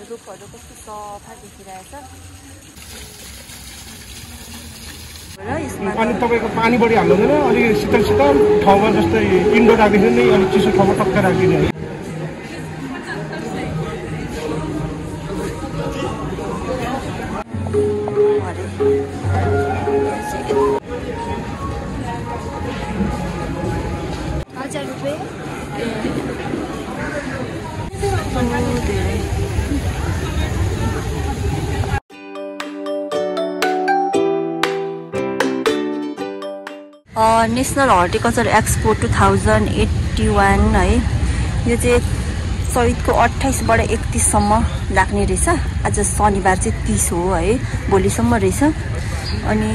रुखहरू कस्तो सफा देखिरहेछ। अनि तपाईँको पानी बढी हाल्नु हुँदैन, अलिक शीतल शीतल ठाउँमा जस्तै इन्डोर राखिदिनु नि, अलिक चिसो ठाउँमा टक्क राखिदिनु है। नेसनल हर्टिकल्चर एक्सपो 2081 है। यो चाहिँ चैतको 28बाट 31सम्म लाग्ने रहेछ। आज शनिबार चाहिँ 30 हो है, भोलिसम्म रहेछ। अनि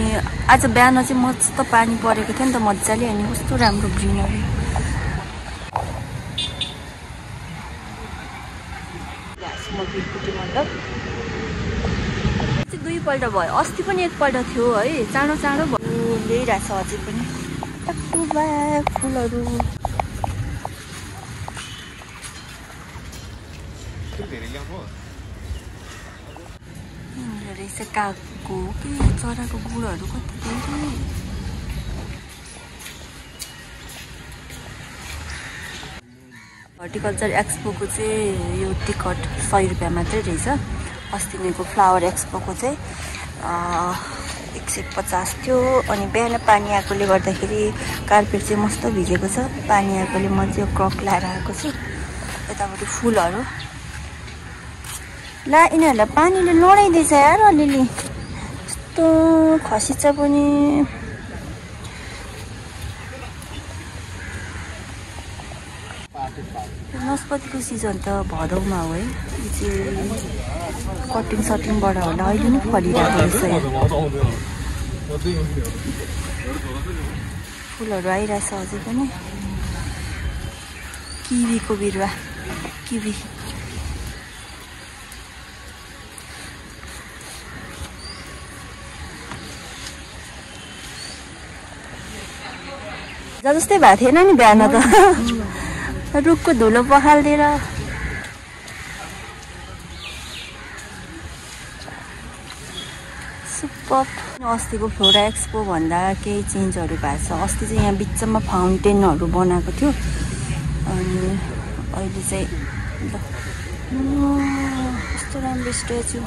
आज बिहान चाहिँ मस्त पानी परेको थियो नि त मजाले, अनि कस्तो राम्रो ग्रिनरी। दुईपल्ट भयो, अस्ति पनि एकपल्ट थियो है, चाँडो चाँडो भयो। ल्याइरहेछ अझै पनि टक्टुबा फुलहरू। रहेछ कागको के चराको गुँडहरू कति धेरै। हर्टिकल्चर एक्सपोको चाहिँ यो टिकट 100 रुपियाँ मात्रै रहेछ। अस्तिको फ्लावर एक्सपोको चाहिँ 150 थियो। अनि बिहान पानी आएकोले गर्दाखेरि कार्पेट चाहिँ मस्त भिजेको छ। पानी आएकोले म चाहिँ क्रक लाएर आएको छु। यतापट्टि फुलहरू ला, यिनीहरूलाई पानीले लडाइदिएछ यार अलिअलि। यस्तो खसिन्छ पनि। नास्पातीको सिजन त भदौमा हो है। यो चाहिँ कटिङ सटिङबाट होला, अहिले नै फलिरहेको रहेछ। फुलहरू आइरहेछ अझै पनि। किवीको बिरुवा, किवी जस्तै भएको थिएन नि बिहान त। रुखको धुलो पखालिदिएर। सुपर। अस्तिको फ्लोरा एक्सपो भन्दा केही चेन्जहरू भएको छ। अस्ति चाहिँ यहाँ बिचमा फाउन्टेनहरू बनाएको थियो, अनि अहिले चाहिँ यस्तो राम्रो स्ट्याचु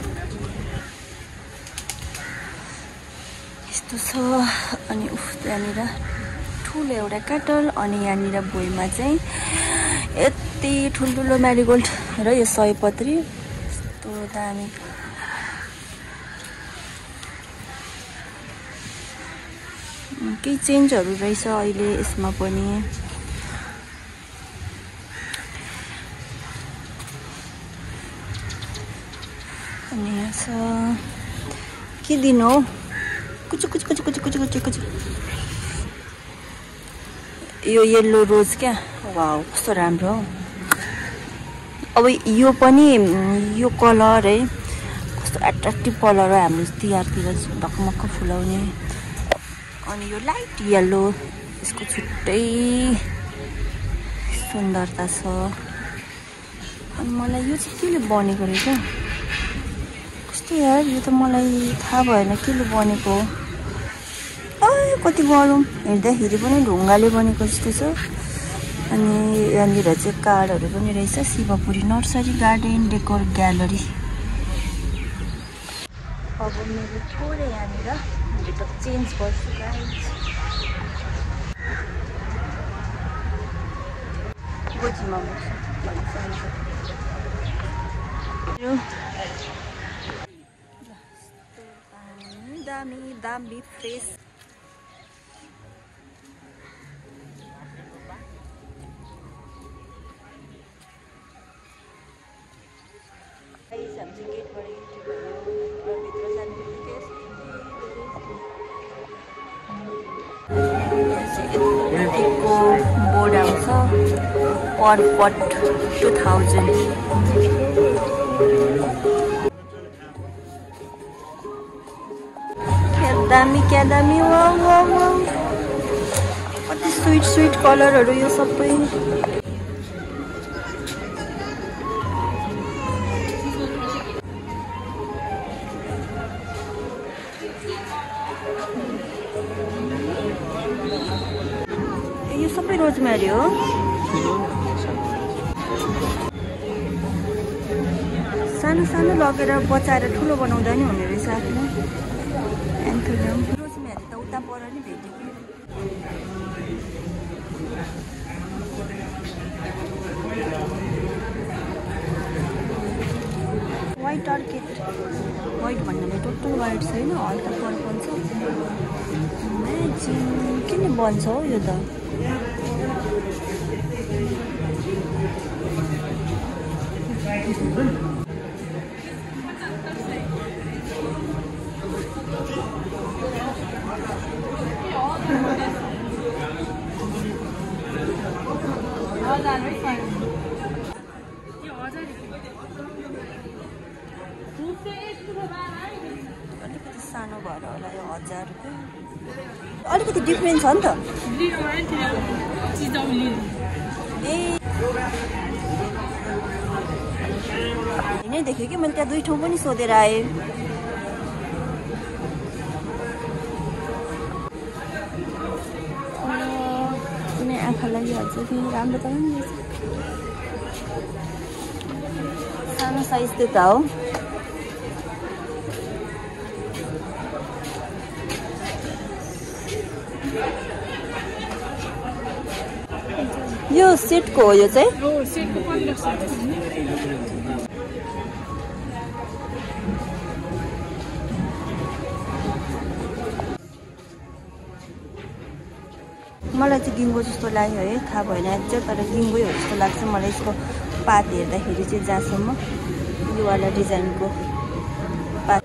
यस्तो छ। अनि उफ, त्यहाँनिर ठुलो एउटा काटल। अनि यहाँनिर भुइँमा चाहिँ यति ठुल्ठुलो म्यारिगोल्ड र यो सयपत्री यस्तो दामी। केही चेन्जहरू रहेछ अहिले यसमा पनि। अनि यहाँ छ के दिन हो, कुचु कुचु कुचु कुचु कुचु कुचु कुचु। यो येल्लो रोज क्या, वाउ कस्तो राम्रो हो। अब यो पनि यो कलर है, कस्तो एट्र्याक्टिभ कलर हो हाम्रो तिहारतिर ढकमक्क फुलाउने। अनि यो लाइट येल्लो, यसको छुट्टै सुन्दरता छ। अनि मलाई यो चाहिँ केले बनेको रहेछ कस्तो यार, यो त मलाई थाहा भएन केले बनेको हो। कति गरौँ, हेर्दाखेरि पनि ढुङ्गाले बनेको जस्तो छ। अनि यहाँनिर चाहिँ कार्डहरू पनि रहेछ। Shivapuri nursery garden decor gallery. अब मेरो थोरै यहाँनिर भित्र चेन्ज गर्छु गाइस। गोजीमा दामी दामी फ्रेस। बोर्ड आउँछ पर पट 2000। क्या दामी वाउ वाउ वाउ, कति स्वीट स्वीट कलरहरू यो सबै। सबै रोजमेरी हो। सानो सानो लगेर बचाएर ठुलो बनाउँदा नि हुने रहेछ आफ्नो एन्थोनियम। रोजमेरी त उता पर नि भेट्यो कि। व्हाइट अर्किड, व्हाइट भन्नाले टोटल व्हाइट छैन, हल्का पर्पल छ। किन बन्छ हौ यो त? अलिकति सानो भएर होला यो 1000 रुपियाँ। अलिकति डिफ्रेन्स छ नि त। ए नै देखेँ कि मैले त्यहाँ 2 ठाउँ पनि सोधेर आएँ। कुनै आँखा लागिहाल्छ कि राम्रो त नि सानो साइज त हो। यो सेटको हो यो चाहिँ? हो, सेटको 1500। मलाई चाहिँ गिङ्गो जस्तो लाग्यो है, थाहा भएन एक्ज्याक्ट, तर गिङ्गै हो जस्तो लाग्छ मलाई। यसको पात हेर्दाखेरि चाहिँ जहाँसम्म यो वाला डिजाइनको पात।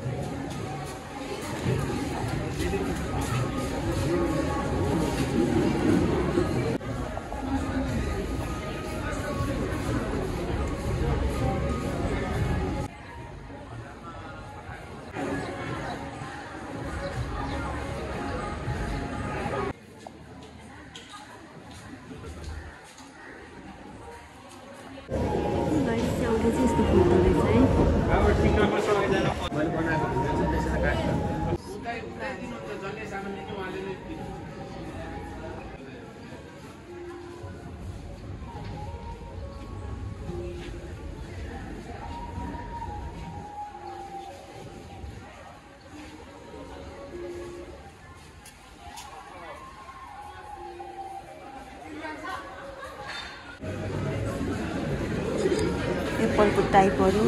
एप्पलको टाइपहरू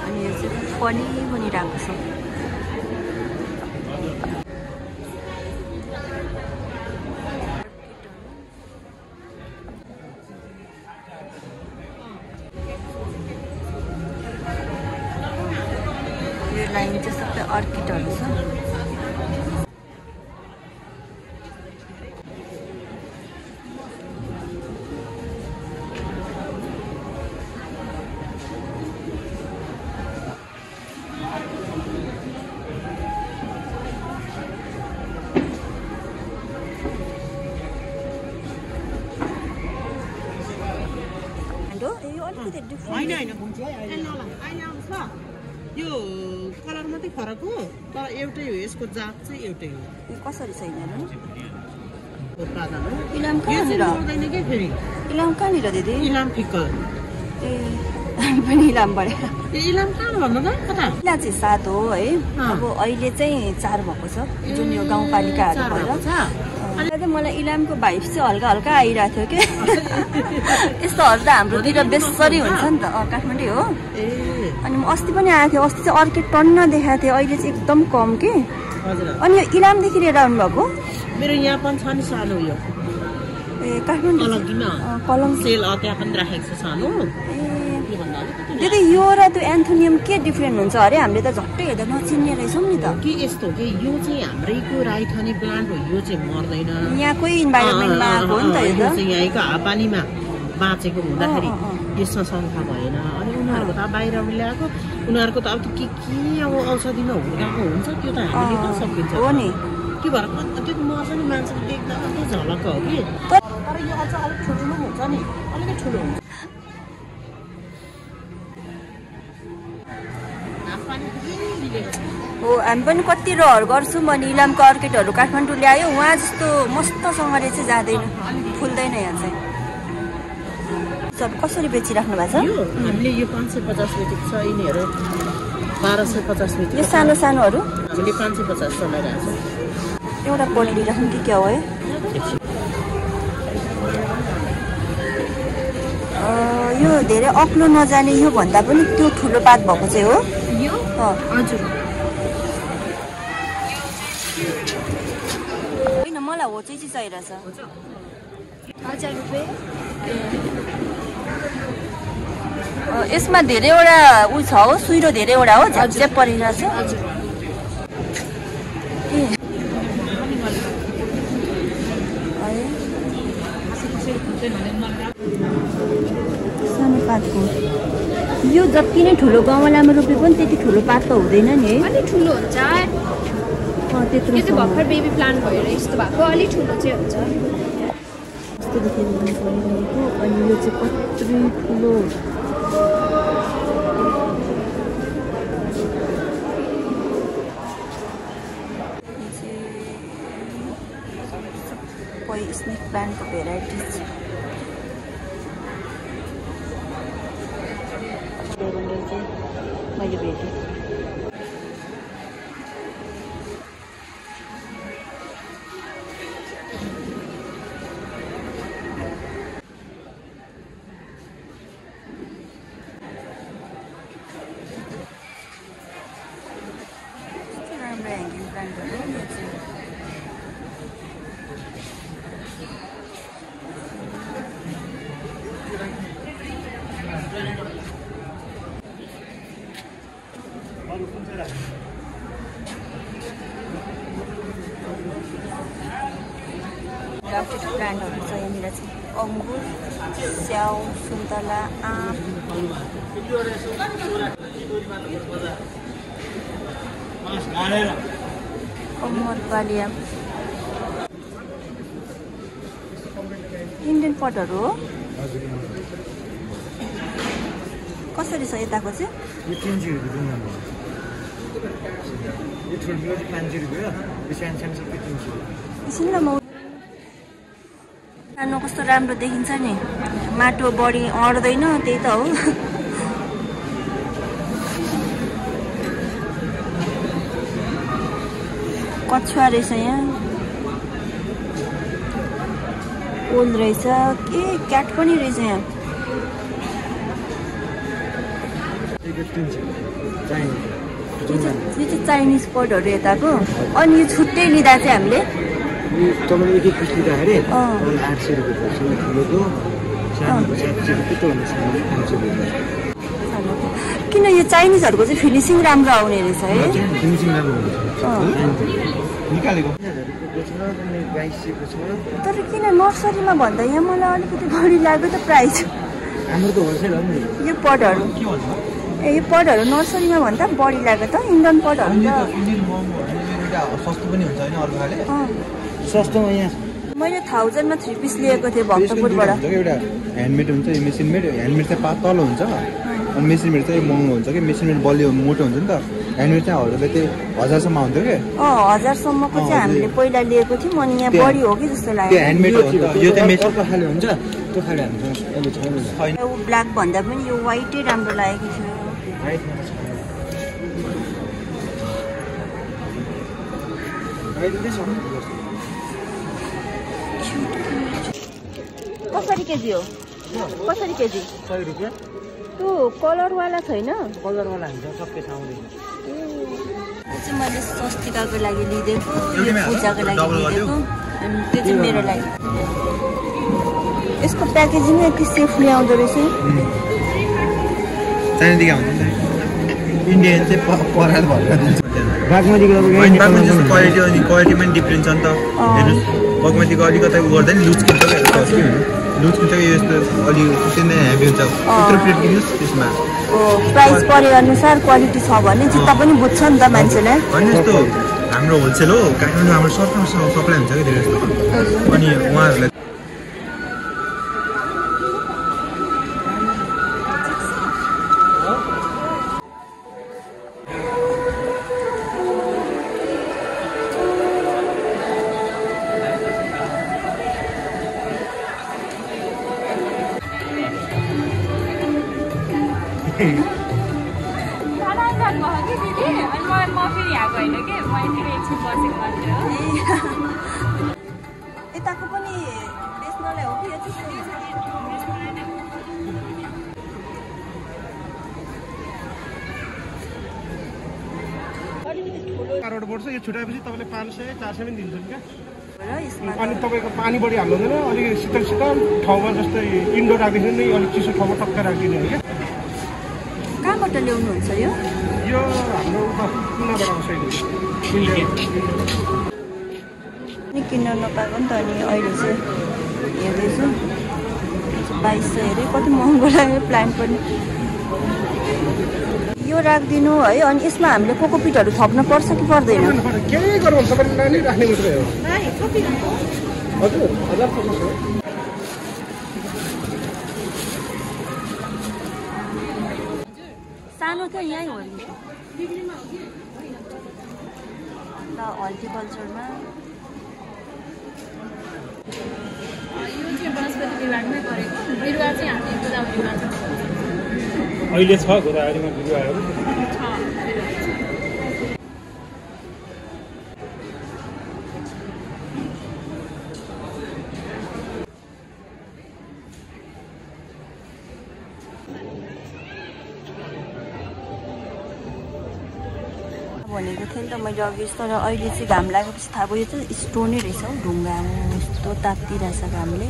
अनि यो चाहिँ पनि बनिरहेको छ। यो लाइन चाहिँ सबै अर्किडहरू छ। यो कलर मात्रै फरक हो, तर एउटै हो। यसको जात चाहिँ एउटै हो। यो कसरी छैन? उत्पादन हो। इलाम कहाँनिर? इलाम कहाँनिर दिदी? इलाम फिक्कल। ए पनि इलामबाट। ए इलाम कहाँ भन्नु त? कता? इला चाहिँ 7 हो है। अब अहिले चाहिँ 4 भएको छ, जुन यो गाउँपालिकाहरू भएर। मलाई इलामको भाइब्स चाहिँ हल्का हल्का आइरहेको थियो कि। यस्तोहरू त हाम्रोतिर बेसरी हुन्छ नि त। काठमाडौँ हो। अनि म अस्ति पनि आएको थिएँ। अस्ति चाहिँ अर्किड टन्न देखाएको थिएँ, अहिले चाहिँ एकदम कम के। अनि यो इलामदेखि लिएर आउनुभएको? मेरो यहाँ पनि छ नि सानो यो। ए काठमाडौँ कलम सेल त्यहाँ पनि राखेको छ सानो। दिदी यो र त्यो एन्थोनियम के डिफ्रेन्ट हुन्छ अरे? हामीले त झट्टै हेर्दा नचिन्ने रहेछौँ नि त। के यस्तो के यो चाहिँ हाम्रैको राइथाने प्लान्ट हो। यो चाहिँ मर्दैन, यहाँकै इन्भाइरोमेन्टमा आएको हो नि त। यो चाहिँ यहीँको हावापानीमा बाँचेको हुँदाखेरि यसमा शङ्का भएन। अनि उनीहरूको त बाहिरबाट ल्याएको, उनीहरूको त अब के अब औषधिमा हुर्काएको हुन्छ, त्यो त हामीले कहाँ सकिन्छ हो नि। के भएर त्यो मर्छ नि, मान्छेले देख्दा मात्रै झलक्क हो कि। तर यो अझ अलिक ठुलो हुन्छ नि, अलिकति ठुलो हुन्छ। हावापानी हो हामी पनि कति रहर गर्छौँ अनि इलामको अर्किडहरू काठमाडौँ ल्यायो उहाँ जस्तो मस्तसँगले चाहिँ जाँदैन फुल्दैन यहाँ चाहिँ सब कसरी बेचिराख्नु भएको छ हामीले यो 550 बेचेको छ यिनीहरू 1250 बेचेको यो सानो सानोहरू हामीले 550 चलाइरहेको छ एउटा पल्टी राख्नु कि क्या हो है यो धेरै अग्लो नजाने यो भन्दा पनि त्यो ठुलो पात भएको चाहिँ हो यो हजुर होइन मलाई हो चाहिँ चाहिरहेछ 1000 रुपैयाँ यसमा धेरैवटा उ छ हो सुइरो धेरैवटा हो झ्याप परिरहेछ सानो पातको यो जति नै ठुलो गमलामा रोपे पनि त्यति ठुलो पात त हुँदैन नि है अलि ठुलो हुन्छ त्यत्रो यो चाहिँ भर्खर बेबी प्लान्ट भएर यस्तो भएको अलि ठुलो चाहिँ हुन्छ यस्तो देखेर परिरहेको अनि यो चाहिँ कत्रो ठुलो सबै स्नेक प्लान्टको भेराइटिज छ मैले भेटेँ राम्रो ह्याङ्गिङ प्लान्टहरू यो चाहिँ ग्राफ्टेड प्लान्टहरू छ यहाँनिर चाहिँ अङ्गुर स्याउ सुन्तला आँप अमरपालिया इन्डियन पटहरू हो कसरी छ यताको चाहिँ यो 300 रुपियाँ यो ठुलो 500 रुपियाँ यो सानो सानो सबै 300 एकछिन ल म सानो कस्तो राम्रो देखिन्छ नि माटो बढी अड्दैन त्यही त हो कछुवा रहेछ यहाँ ओल रहेछ के क्याट पनि रहेछ यहाँ यो चाहिँ चाइनिज पटहरू यताको अनि यो छुट्टै लिँदा चाहिँ हामीले तपाईँले एक पिस लिँदाखेरि 800 रुपियाँ पर्छ ठुलोको सानोको 700 रुपियाँ त्योभन्दा सानो 500 रुपियाँ किन यो चाइनिजहरूको चाहिँ फिनिसिङ राम्रो आउने रहेछ है फिनिसिङ राम्रो हुन्छ निकालेको तर किन नर्सरीमा भन्दा यहाँ मलाई अलिकति बढी लाग्यो त प्राइस हाम्रो त होलसेल हो नि यो पटहरू ए यो पटहरू नर्सरीमा भन्दा बढी लाग्यो त इन्डियन पटहरू त सस्तो पनि हुन्छ होइन अर्को खाले सस्तोमा यहाँ मैले 1000 मा 3 पिस लिएको थिएँ भक्तपुरबाट एउटा ह्यान्डमेड हुन्छ यो मेसिन मेड ह्यान्डमेड चाहिँ पात तल हुन्छ अनि मेसिन मेड चाहिँ महँगो हुन्छ कि मेसिन मेड बलियो मोटो हुन्छ नि त ह्यान्डमेड चाहिँ हजुरले त्यही 1000 सम्म आउँथ्यो कि 1000 सम्मको चाहिँ हामीले पहिला लिएको थियौँ अनि यहाँ बढी हो कि जस्तो लाग्यो त्यो ह्यान्डमेड हो यो चाहिँ मेसिन खाले हुन्छ त्यो खाले हुन्छ छैन यो ब्ल्याक भन्दा पनि यो व्हाइटै राम्रो लागेको थियो कसरी केजी हो कसरी केजी 100 रुपियाँ त्यो कलरवाला छैन कलरवाला हुन्छ सबै आउँदैन त्यो चाहिँ मैले स्वस्तिकाको लागि लिइदिएको यो पूजाको लागि लिइदिएको अनि त्यो चाहिँ मेरो लागि यसको प्याकेजिङ यति सेफली आउँदो रहेछ चाइनादेखि आउँछ इन्डियन चाहिँ पराल भएर बागमतीको क्वालिटी अनि क्वालिटी पनि डिफ्रेन्ट छ नि त हेर्नुहोस् बागमतीको अलिकति उ गर्दा नि लुज किन्छ लुज किन्छ यस्तो अलि सुतिँदै हेभी हुन्छ त्यत्रो प्लेट किन्नुहोस् त्यसमा प्राइस परे अनुसार क्वालिटी छ भने चित्त पनि बुझ्छ नि त मान्छेले अनि यस्तो हाम्रो होलसेल हो काठमाडौँ हाम्रो सरसँग सप्लाई हुन्छ कि धेरै जस्तो अनि उहाँहरूलाई जानुभयो कि दिदी अनि म फेरि यहाँ गएन कि म यतिकै एकछिन बसेको मात्रै हो यताको पनि बेच्नलाई हो कि यो चाहिँ रोड बढ्छ यो छुटाएपछि तपाईँले 500 400 पनि दिन्छन् क्या र यसमा अनि तपाईँको पानी बढी हाल्नु हुँदैन अलिक शीतल शीतल ठाउँमा जस्तै इन्डोर राखिदिनु नि अलिक चिसो ठाउँमा टक्कै राखिदिनु हो क्या कहाँबाट ल्याउनुहुन्छ यो हाम्रो उता कुनाबाट आउँछ नि किन्न नपाएको नि त अनि अहिले चाहिँ हेर्दैछु 2200 हेरे कति महँगो लाग्यो प्लान्ट पनि यो राखिदिनु है अनि यसमा हामीले कोकोपिटहरू थप्न पर्छ कि पर्दैन केही गर्नु तपाईँले नै राख्ने मात्रै हो हजुर 1000 सानो त यहीँ हो नि ल हर्टिकल्चरमा यो चाहिँ वनस्पति विभागमै गरेको बिरुवा चाहिँ हामी गोदावरीमा छ अहिले छ गोदावरीमा बिरुवाहरू भनेको थिएँ नि त मैले अघि तर अहिले चाहिँ घाम लागेपछि थाहा भयो यो चाहिँ स्टोनै रहेछ हौ ढुङ्गा यस्तो तात्तिरहेछ घामले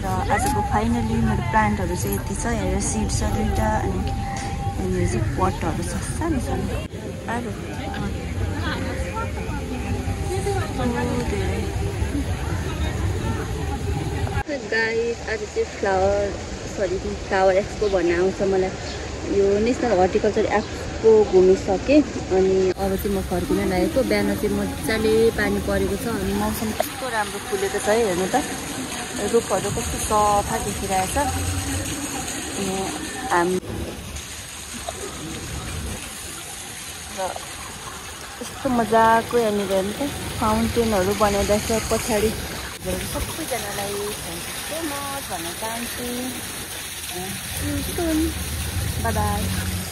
र आजको फाइनली मेरो प्लान्टहरू चाहिँ यति छ हेरेर सिड छ 2टा अनि यहाँनिर चाहिँ पटहरू छ सानो सानो अरू गाइस आज चाहिँ फ्लावर एक्सपो भन्न आउँछ मलाई यो नेसनल हर्टिकल्चर एक्सपो घुमिसकेँ अनि अब चाहिँ म फर्किन लागेको बिहान चाहिँ मजाले पानी परेको छ अनि मौसम कस्तो राम्रो फुलेको छ है हेर्नु त रुखहरू कस्तो सफा देखिरहेछ अनि हामी र यस्तो मजाको यहाँनिर हेर्नु त फाउन्टेनहरू बनाइरहेछ पछाडि सबैजनालाई थ्याङ्क यू सो मच भन्न चाहन्छु बाई बाई